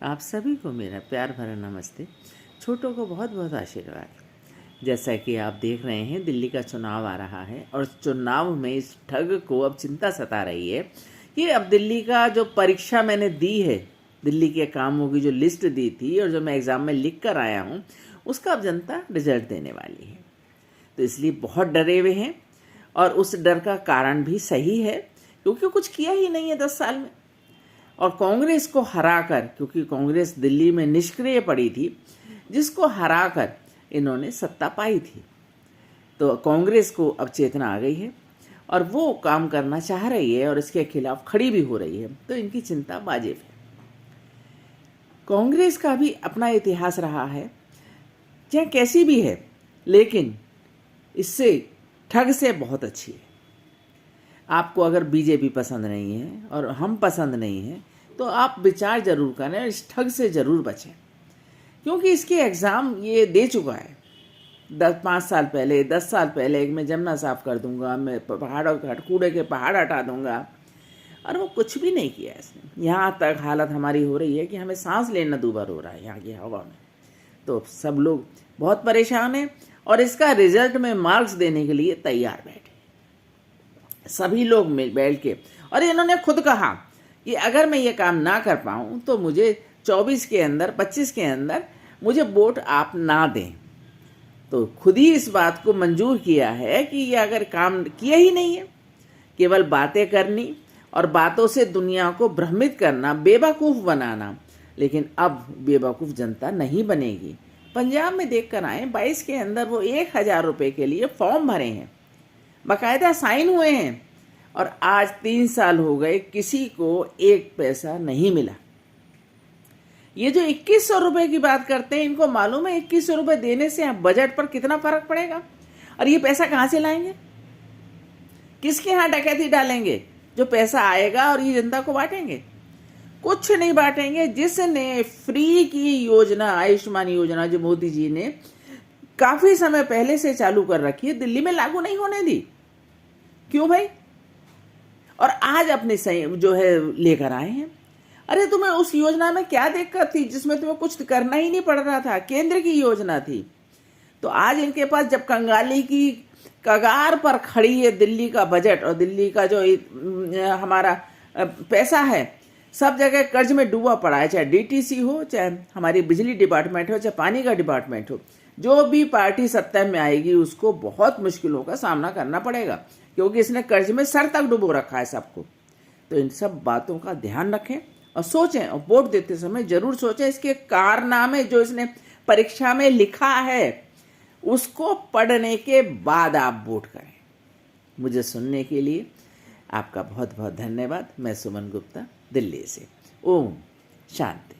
आप सभी को मेरा प्यार भरा नमस्ते। छोटों को बहुत बहुत आशीर्वाद। जैसा कि आप देख रहे हैं, दिल्ली का चुनाव आ रहा है और चुनाव में इस ठग को अब चिंता सता रही है कि अब दिल्ली का जो परीक्षा मैंने दी है, दिल्ली के कामों की जो लिस्ट दी थी और जो मैं एग्ज़ाम में लिख कर आया हूँ, उसका अब जनता रिजल्ट देने वाली है। तो इसलिए बहुत डरे हुए हैं और उस डर का कारण भी सही है, क्योंकि कुछ किया ही नहीं है 10 साल में। और कांग्रेस को हराकर, क्योंकि कांग्रेस दिल्ली में निष्क्रिय पड़ी थी, जिसको हराकर इन्होंने सत्ता पाई थी, तो कांग्रेस को अब चेतना आ गई है और वो काम करना चाह रही है और इसके खिलाफ खड़ी भी हो रही है। तो इनकी चिंता वाजिब है। कांग्रेस का भी अपना इतिहास रहा है, चाहे कैसी भी है, लेकिन इससे ठग से बहुत अच्छी है। आपको अगर बीजेपी पसंद नहीं है और हम पसंद नहीं हैं, तो आप विचार जरूर करें और इस ठग से ज़रूर बचें, क्योंकि इसके एग्ज़ाम ये दे चुका है 5 साल पहले, 10 साल पहले। मैं जमुना साफ़ कर दूंगा, मैं पहाड़ों के कूड़े के पहाड़ हटा दूंगा, और वो कुछ भी नहीं किया इसने। यहाँ तक हालत हमारी हो रही है कि हमें सांस लेना दूभर हो रहा है यहाँ की हवा में। तो सब लोग बहुत परेशान हैं और इसका रिजल्ट में मार्क्स देने के लिए तैयार बैठे सभी लोग मिल बैठ के। और इन्होंने खुद कहा कि अगर मैं ये काम ना कर पाऊँ तो मुझे 24 के अंदर, 25 के अंदर मुझे वोट आप ना दें। तो खुद ही इस बात को मंजूर किया है कि ये अगर काम किया ही नहीं है, केवल बातें करनी और बातों से दुनिया को भ्रमित करना, बेवकूफ़ बनाना, लेकिन अब बेवकूफ़ जनता नहीं बनेगी। पंजाब में देख कर आए, 22 के अंदर वो 1000 रुपये के लिए फॉर्म भरे हैं, बाकायदा साइन हुए हैं, और आज 3 साल हो गए, किसी को 1 पैसा नहीं मिला। ये जो 2100 रुपये की बात करते हैं, इनको मालूम है 2100 रुपये देने से बजट पर कितना फर्क पड़ेगा? और ये पैसा कहाँ से लाएंगे? किसके यहाँ डकैती डालेंगे जो पैसा आएगा और ये जनता को बांटेंगे? कुछ नहीं बांटेंगे। जिसने फ्री की योजना, आयुष्मान योजना, जो मोदी जी ने काफी समय पहले से चालू कर रखी है, दिल्ली में लागू नहीं होने दी। क्यों भाई? और आज अपने जो है लेकर आए हैं। अरे तुम्हें उस योजना में क्या दिक्कत थी जिसमें तुम्हें कुछ करना ही नहीं पड़ रहा था? केंद्र की योजना थी। तो आज इनके पास जब कंगाली की कगार पर खड़ी है दिल्ली का बजट और दिल्ली का जो हमारा पैसा है, सब जगह कर्ज में डूबा पड़ा है, चाहे डीटीसी हो, चाहे हमारी बिजली डिपार्टमेंट हो, चाहे पानी का डिपार्टमेंट हो। जो भी पार्टी सत्ता में आएगी उसको बहुत मुश्किलों का सामना करना पड़ेगा, क्योंकि इसने कर्ज में सर तक डुबो रखा है सबको। तो इन सब बातों का ध्यान रखें और सोचें, और वोट देते समय जरूर सोचें इसके कारनामे जो इसने परीक्षा में लिखा है उसको पढ़ने के बाद आप वोट करें। मुझे सुनने के लिए आपका बहुत बहुत धन्यवाद। मैं सुमन गुप्ता, दिल्ली से। ओम शांति।